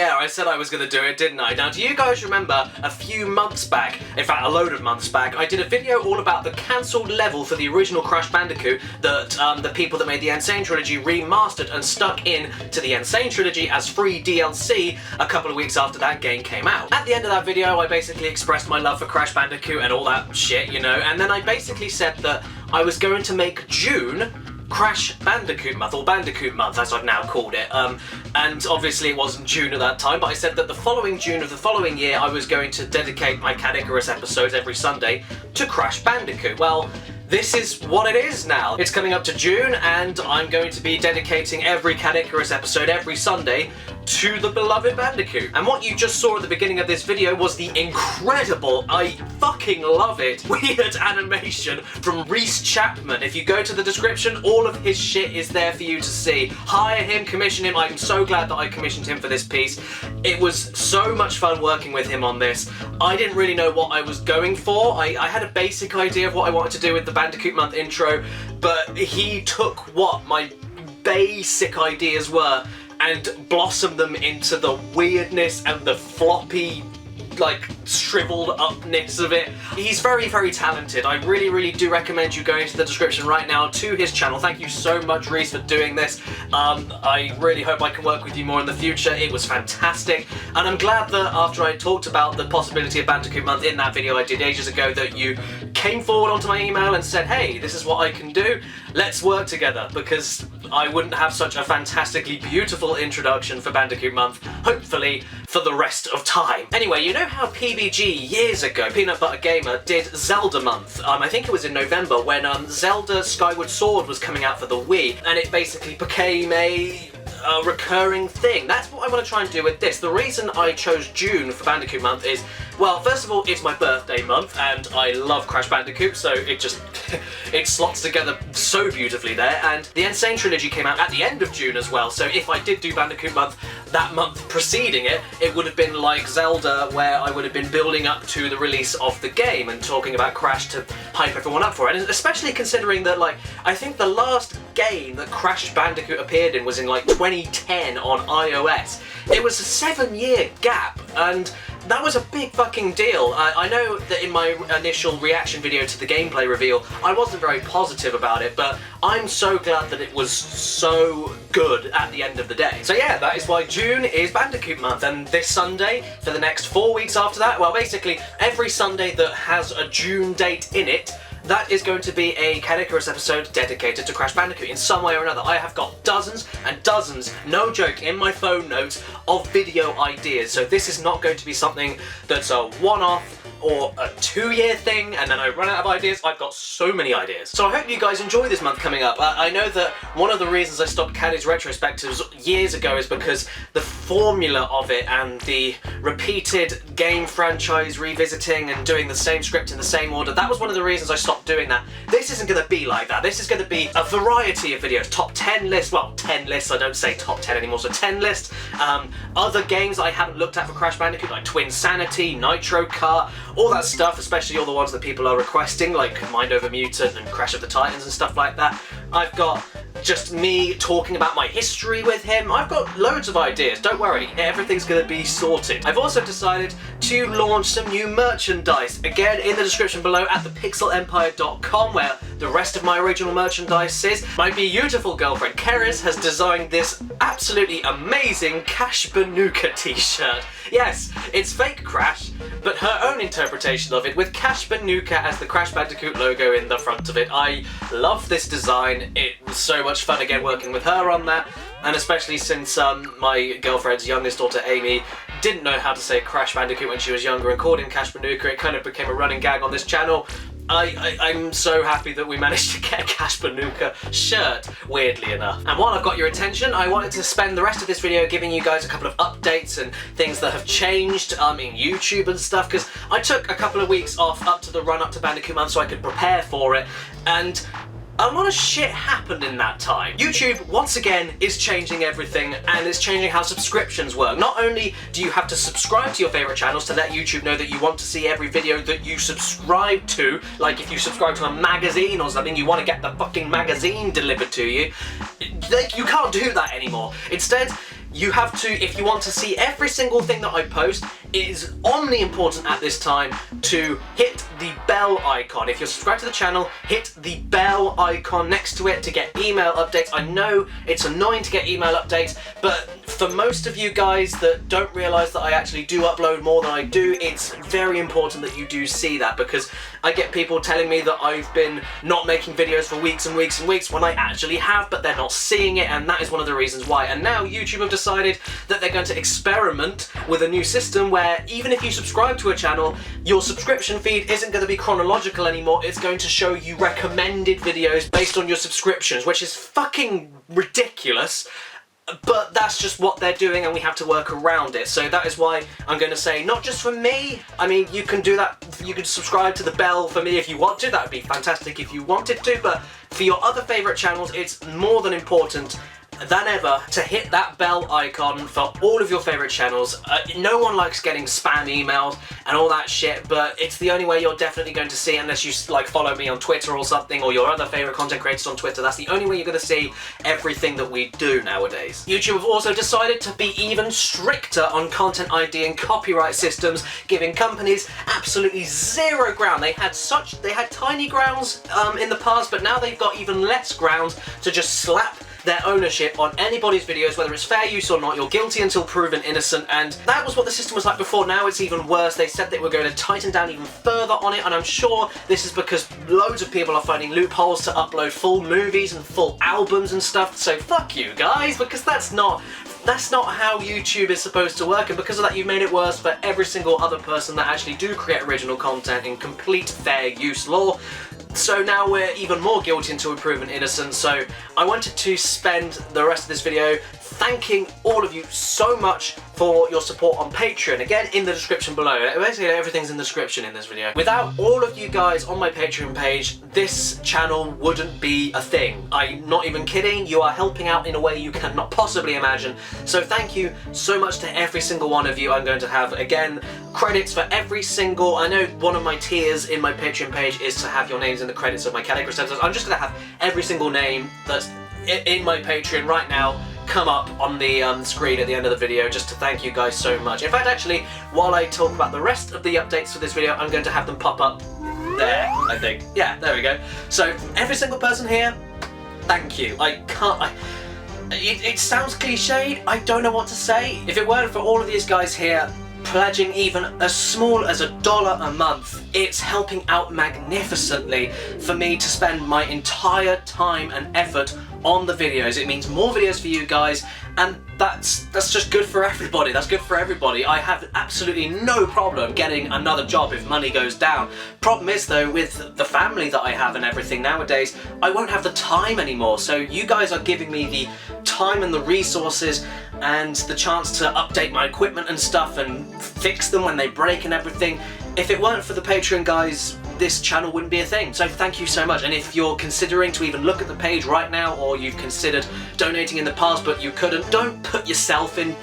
Yeah, I said I was going to do it, didn't I? Now, do you guys remember a few months back, in fact a load of months back, I did a video all about the cancelled level for the original Crash Bandicoot that the people that made the Insane Trilogy remastered and stuck in to the Insane Trilogy as free DLC a couple of weeks after that game came out. At the end of that video, I basically expressed my love for Crash Bandicoot and all that shit, you know, and then I basically said that I was going to make June Crash Bandicoot Month, or Bandicoot Month as I've now called it, and obviously it wasn't June at that time, but I said that the following June of the following year I was going to dedicate my Caddicarus episodes every Sunday to Crash Bandicoot. Well, this is what it is now. It's coming up to June and I'm going to be dedicating every Caddicarus episode every Sunday to the beloved Bandicoot. And what you just saw at the beginning of this video was the incredible, I fucking love it, weird animation from Reese Chapman. If you go to the description, all of his shit is there for you to see. Hire him, commission him. I'm so glad that I commissioned him for this piece. It was so much fun working with him on this. I didn't really know what I was going for. I had a basic idea of what I wanted to do with the Bandicoot Month intro, but he took what my basic ideas were and blossomed them into the weirdness and the floppy, like, shriveled upness of it. He's very, very talented. I really, really do recommend you going into the description right now to his channel. Thank you so much, Reese, for doing this. I really hope I can work with you more in the future. It was fantastic. And I'm glad that after I talked about the possibility of Bandicoot Month in that video I did ages ago, that you came forward onto my email and said, hey, this is what I can do. Let's work together, because I wouldn't have such a fantastically beautiful introduction for Bandicoot Month, hopefully, for the rest of time. Anyway, you know how PBG years ago, Peanut Butter Gamer, did Zelda Month? I think it was in November when Zelda Skyward Sword was coming out for the Wii, and it basically became a recurring thing. That's what I want to try and do with this. The reason I chose June for Bandicoot Month is, well, first of all, it's my birthday month and I love Crash Bandicoot, so it just it slots together so beautifully there. And the Insane Trilogy came out at the end of June as well, so if I did do Bandicoot Month that month preceding it, it would have been like Zelda, where I would have been building up to the release of the game and talking about Crash to hype everyone up for it. And especially considering that, like, I think the last game that Crash Bandicoot appeared in was in like 2010 on iOS. It was a 7-year gap, and that was a big fucking deal. I know that in my initial reaction video to the gameplay reveal, I wasn't very positive about it, but I'm so glad that it was so good at the end of the day. So yeah, that is why June is Bandicoot Month, and this Sunday, for the next 4 weeks after that, well, basically every Sunday that has a June date in it, that is going to be a Caddicarus episode dedicated to Crash Bandicoot in some way or another. I have got dozens and dozens, no joke, in my phone notes of video ideas. So this is not going to be something that's a one-off or a 2-year thing and then I run out of ideas. I've got so many ideas. So I hope you guys enjoy this month coming up. I know that one of the reasons I stopped Caddy's retrospectives years ago is because the formula of it and the repeated game franchise revisiting and doing the same script in the same order, that was one of the reasons I stopped doing that. This isn't going to be like that. This is going to be a variety of videos. Top 10 lists, well, 10 lists, I don't say top 10 anymore, so 10 lists. Other games I haven't looked at for Crash Bandicoot, like Twin Sanity, Nitro Kart, all that stuff, especially all the ones that people are requesting, like Mind Over Mutant and Crash of the Titans and stuff like that. I've got just me talking about my history with him. I've got loads of ideas, don't worry, everything's gonna be sorted. I've also decided to launch some new merchandise, again in the description below at thepixelempire.com, where the rest of my original merchandise is. My beautiful girlfriend Caddicarus has designed this absolutely amazing Cash Banuka t-shirt. Yes, it's fake Crash, but her own interpretation of it with Cash Banuka as the Crash Bandicoot logo in the front of it. I love this design. It was so much fun again working with her on that, and especially since my girlfriend's youngest daughter Amy didn't know how to say Crash Bandicoot when she was younger and called him Cash Banuka, it kind of became a running gag on this channel. I'm so happy that we managed to get a Cash Banuka shirt, weirdly enough. And while I've got your attention, I wanted to spend the rest of this video giving you guys a couple of updates and things that have changed in YouTube and stuff, because I took a couple of weeks off up to the run up to Bandicoot Month so I could prepare for it, and a lot of shit happened in that time. YouTube, once again, is changing everything, and it's changing how subscriptions work. Not only do you have to subscribe to your favourite channels to let YouTube know that you want to see every video that you subscribe to, like if you subscribe to a magazine or something, you want to get the fucking magazine delivered to you. You can't do that anymore. Instead, you have to, if you want to see every single thing that I post, it is omni important at this time to hit the bell icon. If you're subscribed to the channel, hit the bell icon next to it to get email updates. I know it's annoying to get email updates, but for most of you guys that don't realise that I actually do upload more than I do, it's very important that you do see that, because I get people telling me that I've been not making videos for weeks and weeks and weeks when I actually have, but they're not seeing it, and that is one of the reasons why. And now YouTube have decided that they're going to experiment with a new system where even if you subscribe to a channel, your subscription feed isn't going to be chronological anymore. It's going to show you recommended videos based on your subscriptions, which is fucking ridiculous. But that's just what they're doing, and we have to work around it. So that is why I'm going to say, not just for me, I mean, you can do that, you can subscribe to the bell for me if you want to, that would be fantastic if you wanted to, but for your other favourite channels, it's more than important than ever to hit that bell icon for all of your favourite channels. No one likes getting spam emails and all that shit, but it's the only way you're definitely going to see, unless you like follow me on Twitter or something, or your other favourite content creators on Twitter. That's the only way you're going to see everything that we do nowadays. YouTube have also decided to be even stricter on content ID and copyright systems, giving companies absolutely zero ground. They had tiny grounds in the past, but now they've got even less grounds to just slap their ownership on anybody's videos, whether it's fair use or not. You're guilty until proven innocent, and that was what the system was like before. Now it's even worse. They said they were going to tighten down even further on it, and I'm sure this is because loads of people are finding loopholes to upload full movies and full albums and stuff. So fuck you guys, because that's not how YouTube is supposed to work, and because of that you've made it worse for every single other person that actually do create original content in complete fair use law. So now we're even more guilty until we're proven innocent. So I wanted to spend the rest of this video thanking all of you so much for your support on Patreon. Again, in the description below. Basically everything's in the description in this video. Without all of you guys on my Patreon page, this channel wouldn't be a thing. I'm not even kidding. You are helping out in a way you cannot possibly imagine. So thank you so much to every single one of you. I'm going to have, again, credits for every single, I know one of my tiers in my Patreon page is to have your names in the credits of my Caddicarus episodes. I'm just going to have every single name that's in my Patreon right now come up on the screen at the end of the video, just to thank you guys so much. In fact, actually, while I talk about the rest of the updates for this video, I'm going to have them pop up there, I think. Yeah, there we go. So, every single person here, thank you. It sounds cliched, I don't know what to say. If it weren't for all of these guys here pledging even as small as $1 a month, it's helping out magnificently for me to spend my entire time and effort on the videos. It means more videos for you guys, and that's just good for everybody. That's good for everybody. I have absolutely no problem getting another job if money goes down. Problem is though, with the family that I have and everything nowadays, I won't have the time anymore. So you guys are giving me the time and the resources and the chance to update my equipment and stuff and fix them when they break and everything. If it weren't for the Patreon guys, this channel wouldn't be a thing. So thank you so much. And if you're considering to even look at the page right now, or you've considered donating in the past but you couldn't, don't put yourself in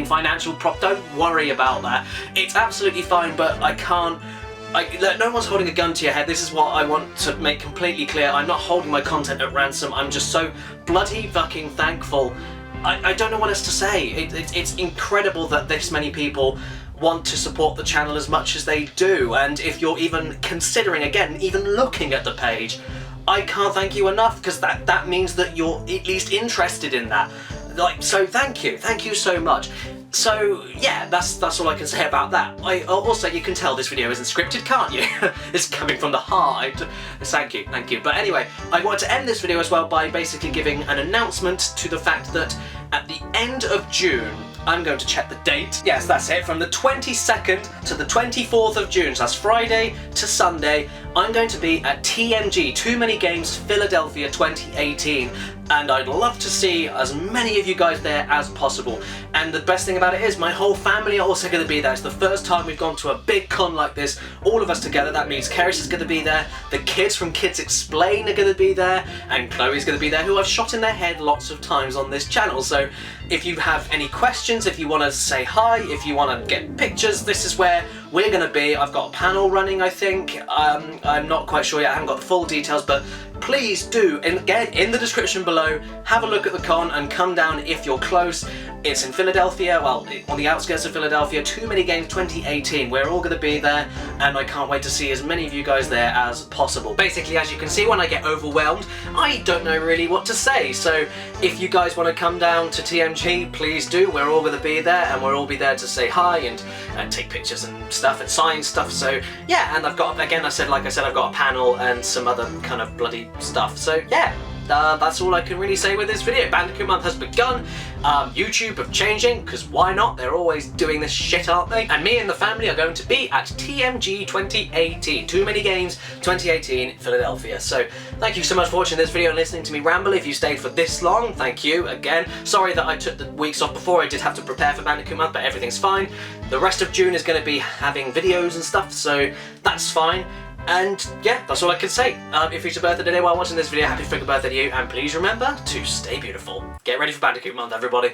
financial don't worry about that. It's absolutely fine, but I can't. No one's holding a gun to your head. This is what I want to make completely clear. I'm not holding my content at ransom. I'm just so bloody fucking thankful. I don't know what else to say. It's incredible that this many people want to support the channel as much as they do, and if you're even considering, again, even looking at the page, I can't thank you enough, because that means that you're at least interested in that. So thank you so much. So yeah, that's all I can say about that. Also, you can tell this video isn't scripted, can't you? It's coming from the heart. Thank you. But anyway, I wanted to end this video as well by basically giving an announcement to the fact that at the end of June, I'm going to check the date. Yes, that's it. From the 22nd to the 24th of June, so that's Friday to Sunday, I'm going to be at TMG, Too Many Games Philadelphia 2018. And I'd love to see as many of you guys there as possible. And the best thing about it is my whole family are also going to be there. It's the first time we've gone to a big con like this, all of us together. That means Caddicarus is going to be there, the kids from Kids Explain are going to be there, and Chloe's going to be there, who I've shot in their head lots of times on this channel. So if you have any questions, if you want to say hi, if you want to get pictures, this is where we're going to be, I've got a panel running, I think. I'm not quite sure yet, I haven't got the full details, but please do, and again, in the description below, have a look at the con and come down if you're close. It's in Philadelphia, well, on the outskirts of Philadelphia, Too Many Games 2018. We're all going to be there, and I can't wait to see as many of you guys there as possible. Basically, as you can see, when I get overwhelmed, I don't know really what to say, so if you guys want to come down to TMG, please do. We're all going to be there, and we'll all be there to say hi and take pictures and stuff and sign stuff, so yeah, and I've got, again, like I said, I've got a panel and some other kind of bloody stuff, so yeah. That's all I can really say with this video. Bandicoot month has begun. YouTube are changing, because why not? They're always doing this shit, aren't they? And me and the family are going to be at TMG 2018, Too Many Games 2018, Philadelphia. So thank you so much for watching this video and listening to me ramble. If you stayed for this long, thank you again. Sorry that I took the weeks off before. I did have to prepare for Bandicoot month, but everything's fine. The rest of June is going to be having videos and stuff, so that's fine. And yeah, that's all I can say. If it's your birthday today while watching this video, happy freaking birthday to you, and please remember to stay beautiful. Get ready for Bandicoot month, everybody.